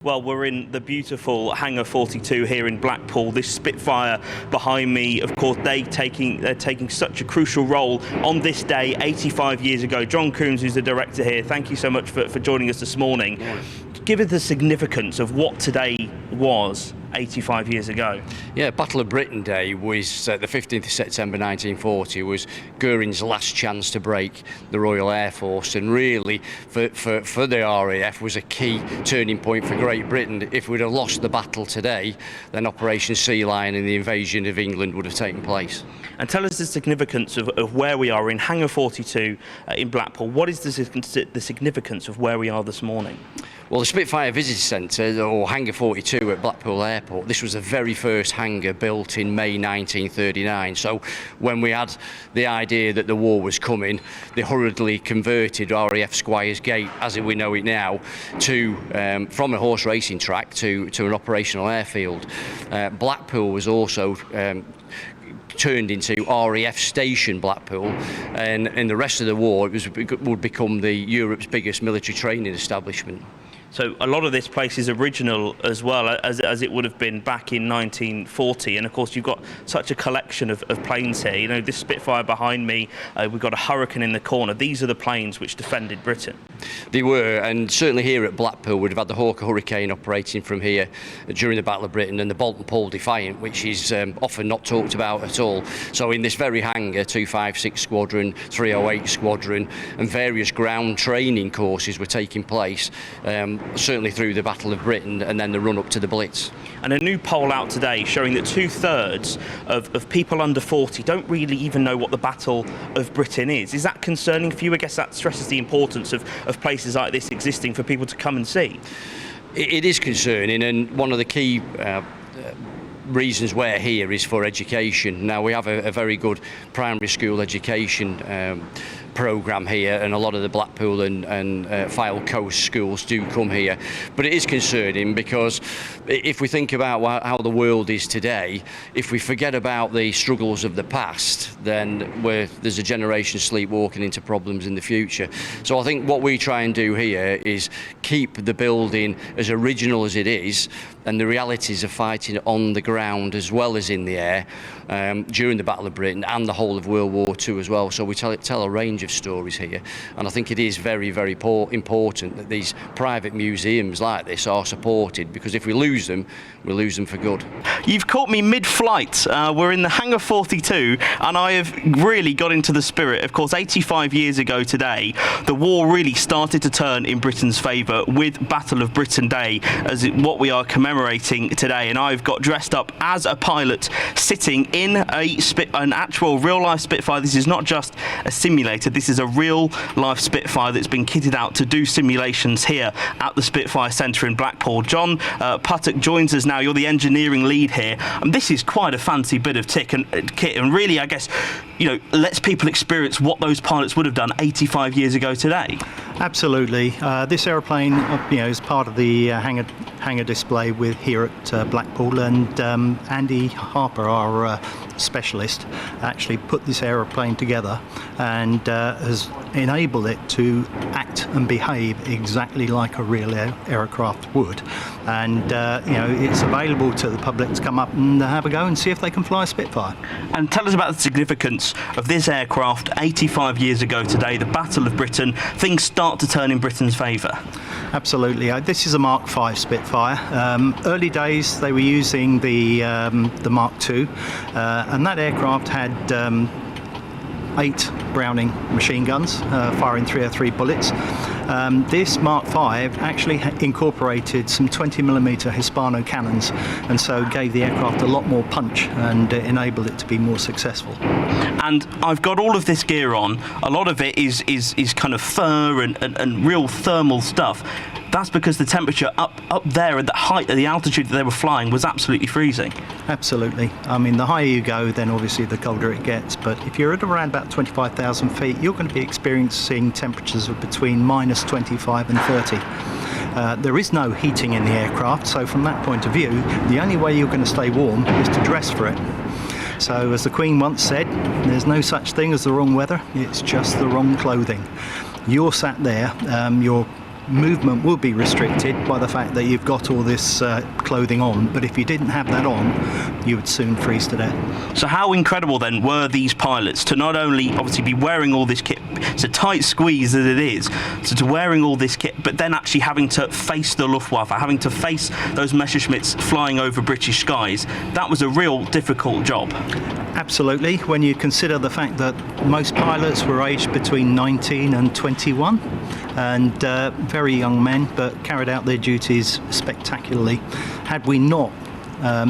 Well, we're in the beautiful Hangar 42 here in Blackpool. This Spitfire behind me, of course, they're taking such a crucial role on this day 85 years ago. John Coombes, who's the director here, thank you so much for joining us this morning. Give us the significance of what today was 85 years ago. Yeah, Battle of Britain Day was the 15th of September 1940, was Goering's last chance to break the Royal Air Force, and really for the RAF was a key turning point for Great Britain. If we'd have lost the battle today, then Operation Sea Lion and the invasion of England would have taken place. And tell us the significance of where we are in Hangar 42 in Blackpool. What is the significance of where we are this morning? Well, the Spitfire Visitor Centre, or Hangar 42 at Blackpool Airport, this was the very first hangar built in May 1939. So when we had the idea that the war was coming, they hurriedly converted RAF Squires Gate, as we know it now, to from a horse racing track to an operational airfield. Blackpool was also turned into RAF Station Blackpool, and in the rest of the war it would become Europe's biggest military training establishment. So a lot of this place is original as well as it would have been back in 1940, and of course you've got such a collection of planes here. You know, this Spitfire behind me, we've got a Hurricane in the corner. These are the planes which defended Britain. They were, and certainly here at Blackpool we'd have had the Hawker Hurricane operating from here during the Battle of Britain, and the Bolton Paul Defiant, which is often not talked about at all. So in this very hangar, 256 Squadron, 308 Squadron and various ground training courses were taking place, certainly through the Battle of Britain and then the run up to the Blitz. And a new poll out today showing that 2/3 of people under 40 don't really even know what the Battle of Britain is. Is that concerning for you? I guess that stresses the importance of places like this existing for people to come and see. It is concerning, and one of the key reasons we're here is for education. Now we have a very good primary school education programme here, and a lot of the Blackpool and Fylde Coast schools do come here. But it is concerning because if we think about how the world is today, if we forget about the struggles of the past, then there's a generation sleepwalking into problems in the future. So I think what we try and do here is keep the building as original as it is, and the realities of fighting on the ground as well as in the air during the Battle of Britain and the whole of World War II as well. So we tell a range of stories here, and I think it is very, very important that these private museums like this are supported, because if we lose them, we lose them for good. You've caught me mid-flight. We're in the Hangar 42, and I have really got into the spirit. Of course, 85 years ago today, the war really started to turn in Britain's favour with Battle of Britain Day, as what we are commemorating today. And I've got dressed up as a pilot, sitting in an actual real-life Spitfire. This is not just a simulator. This is a real-life Spitfire that's been kitted out to do simulations here at the Spitfire Centre in Blackpool. John Puttock joins us now. You're the engineering lead here, and this is quite a fancy bit of kit, and really, I guess, you know, lets people experience what those pilots would have done 85 years ago today. Absolutely. This aeroplane, is part of the hangar display here at Blackpool, and Andy Harper, our specialist, actually put this aeroplane together and has enabled it to act and behave exactly like a real aircraft would. And it's available to the public to come up and have a go and see if they can fly a Spitfire. And tell us about the significance of this aircraft 85 years ago today, the Battle of Britain. Things start to turn in Britain's favour. Absolutely. This is a Mark V Spitfire. Early days they were using the Mark II, and that aircraft had 8 Browning machine guns firing 303 bullets. This Mark V actually incorporated some 20mm Hispano cannons, and so gave the aircraft a lot more punch and enabled it to be more successful. And I've got all of this gear on. A lot of it is kind of fur and real thermal stuff. That's because the temperature up there at the height, at the altitude that they were flying, was absolutely freezing. Absolutely. I mean, the higher you go, then obviously the colder it gets. But if you're at around about 25,000 feet, you're going to be experiencing temperatures of between minus 25 and 30. There is no heating in the aircraft, so from that point of view, the only way you're going to stay warm is to dress for it. So, as the Queen once said, there's no such thing as the wrong weather, it's just the wrong clothing. You're sat there, you're movement would be restricted by the fact that you've got all this clothing on, but if you didn't have that on, you would soon freeze to death. So how incredible then were these pilots to not only obviously be wearing all this kit, it's a tight squeeze as it is, so to wearing all this kit, but then actually having to face the Luftwaffe, having to face those Messerschmitts flying over British skies. That was a real difficult job. Absolutely, when you consider the fact that most pilots were aged between 19 and 21, and very young men, but carried out their duties spectacularly. Had we not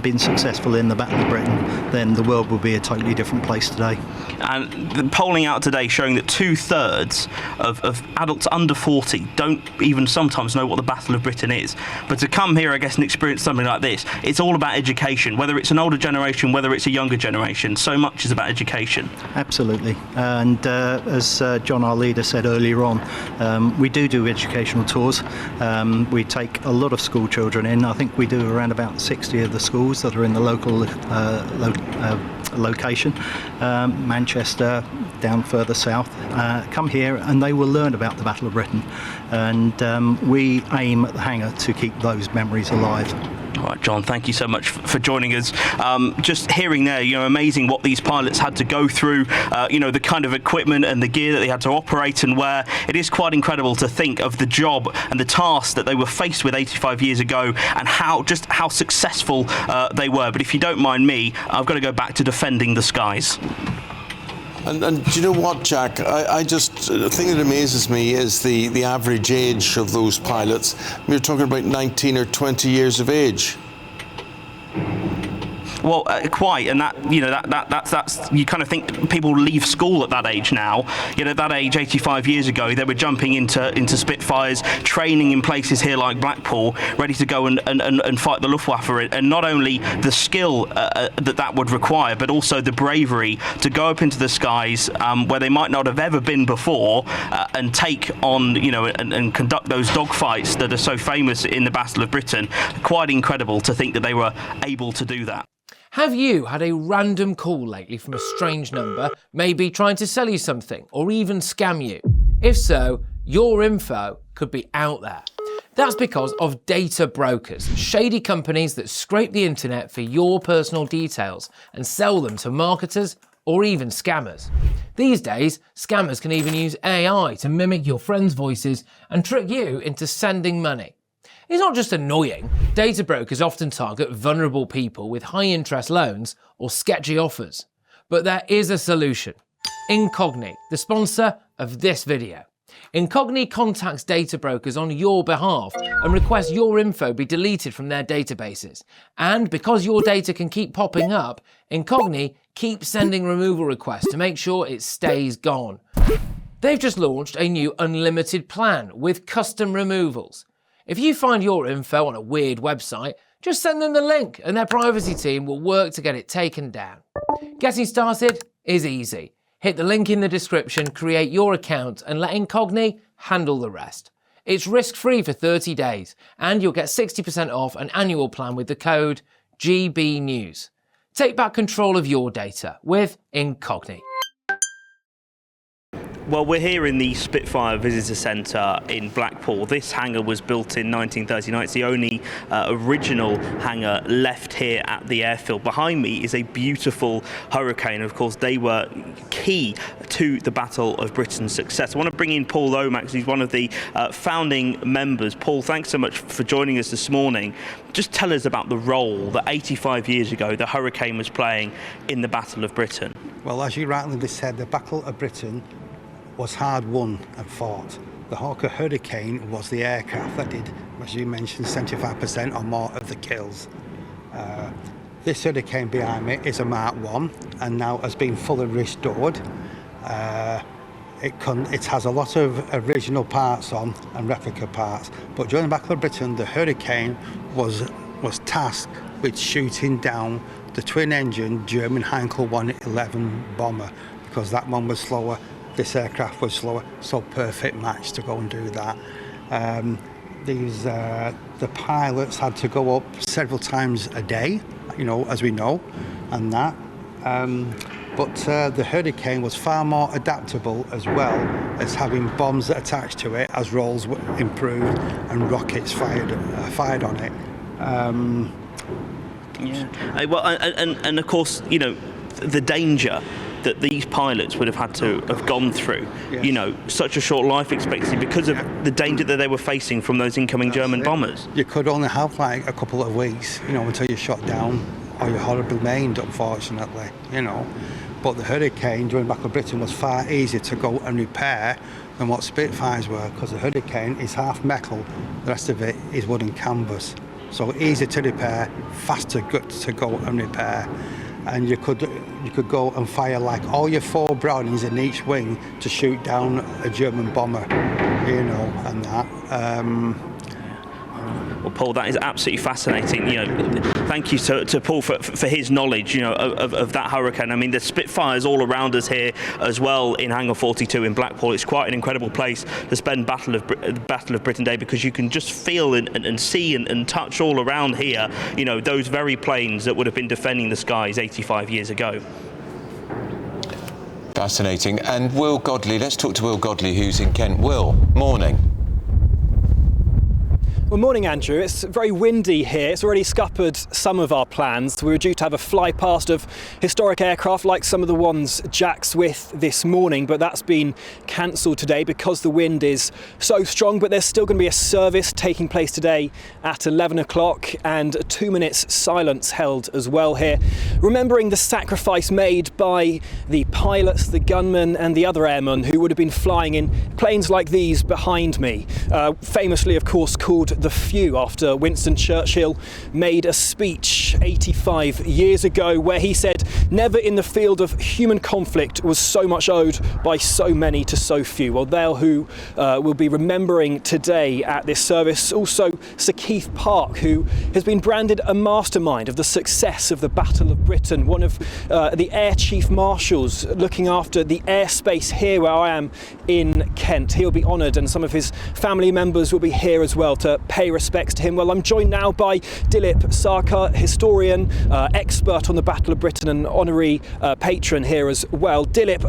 been successful in the Battle of Britain, then the world would be a totally different place today. And the polling out today showing that 2/3 of adults under 40 don't even sometimes know what the Battle of Britain is. But to come here, I guess, and experience something like this, it's all about education, whether it's an older generation, whether it's a younger generation. So much is about education. Absolutely. And as John, our leader, said earlier on, we do educational tours. We take a lot of school children in. I think we do around about 60 of the schools that are in the local location. Manchester, down further south, come here and they will learn about the Battle of Britain, and we aim at the hangar to keep those memories alive. All right, John, thank you so much for joining us. Just hearing there, amazing what these pilots had to go through, the kind of equipment and the gear that they had to operate and wear. It is quite incredible to think of the job and the task that they were faced with 85 years ago and how successful they were. But if you don't mind me, I've got to go back to defending the skies. And do you know what, Jack? I just, the thing that amazes me is the average age of those pilots. We're talking about 19 or 20 years of age. Well, quite, and that's you kind of think people leave school at that age now. At that age, 85 years ago, they were jumping into Spitfires, training in places here like Blackpool, ready to go and fight the Luftwaffe. And not only the skill that would require, but also the bravery to go up into the skies where they might not have ever been before and take on, and conduct those dogfights that are so famous in the Battle of Britain. Quite incredible to think that they were able to do that. Have you had a random call lately from a strange number, maybe trying to sell you something or even scam you? If so, your info could be out there. That's because of data brokers, shady companies that scrape the internet for your personal details and sell them to marketers or even scammers. These days, scammers can even use AI to mimic your friends' voices and trick you into sending money. It's not just annoying, data brokers often target vulnerable people with high interest loans or sketchy offers. But there is a solution. Incogni, the sponsor of this video. Incogni contacts data brokers on your behalf and requests your info be deleted from their databases. And because your data can keep popping up, Incogni keeps sending removal requests to make sure it stays gone. They've just launched a new unlimited plan with custom removals. If you find your info on a weird website, just send them the link and their privacy team will work to get it taken down. Getting started is easy. Hit the link in the description, create your account and let Incogni handle the rest. It's risk-free for 30 days and you'll get 60% off an annual plan with the code GBNews. Take back control of your data with Incogni. Well, we're here in the Spitfire Visitor Centre in Blackpool. This hangar was built in 1939. It's the only original hangar left here at the airfield. Behind me is a beautiful Hurricane. Of course, they were key to the Battle of Britain's success. I want to bring in Paul Lomax, who's one of the founding members. Paul, thanks so much for joining us this morning. Just tell us about the role that 85 years ago the Hurricane was playing in the Battle of Britain. Well, as you rightly said, the Battle of Britain was hard won and fought. The Hawker Hurricane was the aircraft that did, as you mentioned, 75% or more of the kills. This Hurricane behind me is a Mark 1 and now has been fully restored. It has a lot of original parts on and replica parts, but during the Battle of Britain, the Hurricane was tasked with shooting down the twin-engine German Heinkel 111 bomber because that one was slower. This aircraft was slower, so perfect match to go and do that. The pilots had to go up several times a day, as we know, and that. But the Hurricane was far more adaptable, as well as having bombs attached to it as rolls improved and rockets fired on it. Well, and of course, you know, the danger that these pilots would have had to have gone through, Yes. you know, such a short life expectancy because of the danger that they were facing from those incoming German bombers. You could only have like a couple of weeks, you know, until you're shot down or you're horribly maimed, unfortunately, you know. But the Hurricane during Battle of Britain was far easier to go and repair than what Spitfires were, because the Hurricane is half metal, the rest of it is wood and canvas. So easy to repair, faster to go and repair. And you could go and fire like all your 4 Brownings in each wing to shoot down a German bomber, you know, and that. Well, Paul, that is absolutely fascinating. You know, thank you to Paul for his knowledge, you know, of that hurricane. I mean, there's Spitfires all around us here as well in Hangar 42 in Blackpool. It's quite an incredible place to spend Battle of Britain Day, because you can just feel and see and touch all around here, you know, those very planes that would have been defending the skies 85 years ago. Fascinating. And Will Godley, let's talk to Will Godley, who's in Kent. Will, morning. Well, morning, Andrew. It's very windy here. It's already scuppered some of our plans. We were due to have a fly past of historic aircraft like some of the ones Jack's with this morning, but that's been cancelled today because the wind is so strong. But there's still going to be a service taking place today at 11 o'clock and a 2 minutes silence held as well here, remembering the sacrifice made by the pilots, the gunmen and the other airmen who would have been flying in planes like these behind me, famously, of course, called the Few, after Winston Churchill made a speech 85 years ago where he said, "Never in the field of human conflict was so much owed by so many to so few." Well, they're who will be remembering today at this service. Also, Sir Keith Park, who has been branded a mastermind of the success of the Battle of Britain, one of the Air Chief Marshals looking after the airspace here where I am in Kent. He'll be honoured, and some of his family members will be here as well to pay respects to him. Well, I'm joined now by Dilip Sarkar, historian, expert on the Battle of Britain and honorary patron here as well. Dilip,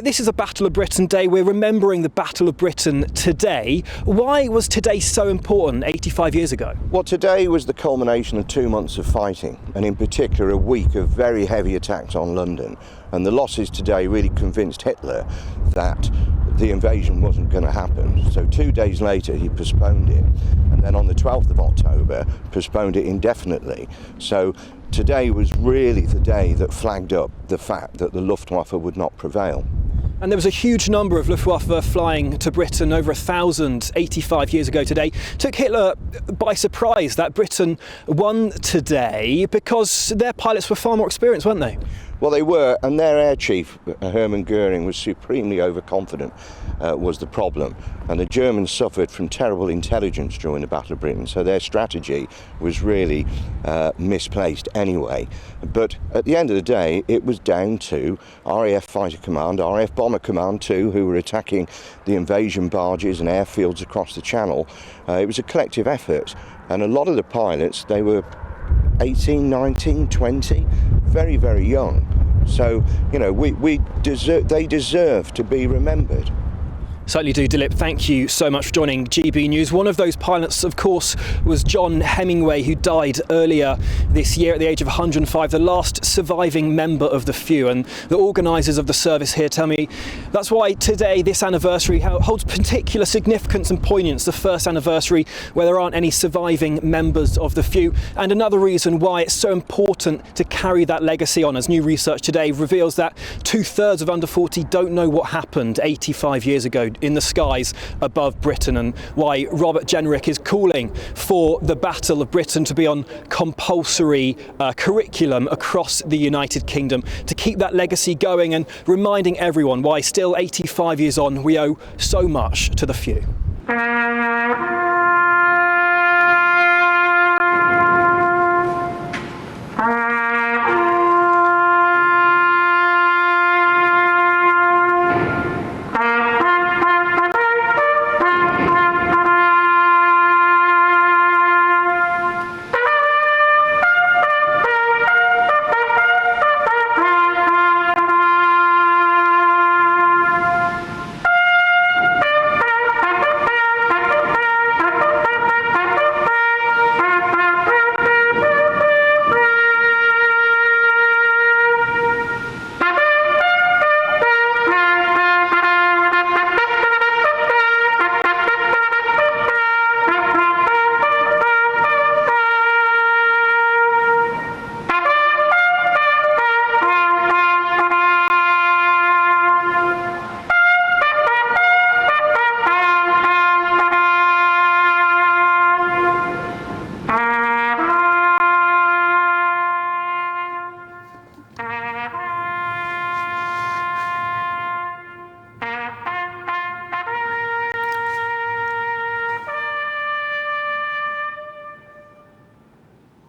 this is a Battle of Britain Day. We're remembering the Battle of Britain today. Why was today so important 85 years ago? Well, today was the culmination of 2 months of fighting, and in particular a week of very heavy attacks on London. And the losses today really convinced Hitler that the invasion wasn't going to happen. So 2 days later he postponed it, and then on the 12th of October postponed it indefinitely. So today was really the day that flagged up the fact that the Luftwaffe would not prevail. And there was a huge number of Luftwaffe flying to Britain, over 1,000 85 years ago today. Took Hitler by surprise that Britain won today, because their pilots were far more experienced, weren't they? Well, they were, and their air chief, Hermann Goering, was supremely overconfident, was the problem. And the Germans suffered from terrible intelligence during the Battle of Britain, so their strategy was really misplaced anyway. But at the end of the day, it was down to RAF Fighter Command, RAF Bomber Command too, who were attacking the invasion barges and airfields across the Channel. It was a collective effort, and a lot of the pilots, they were 18, 19, 20, very, very young. So, you know, they deserve to be remembered. Certainly do, Dilip. Thank you so much for joining GB News. One of those pilots, of course, was John Hemingway, who died earlier this year at the age of 105, the last surviving member of the Few. And the organisers of the service here tell me that's why today, this anniversary, holds particular significance and poignance, the first anniversary where there aren't any surviving members of the Few. And another reason why it's so important to carry that legacy on, as new research today reveals that 2/3 of under 40 don't know what happened 85 years ago in the skies above Britain, and why Robert Jenrick is calling for the Battle of Britain to be on compulsory curriculum across the United Kingdom to keep that legacy going, and reminding everyone why still 85 years on we owe so much to the Few.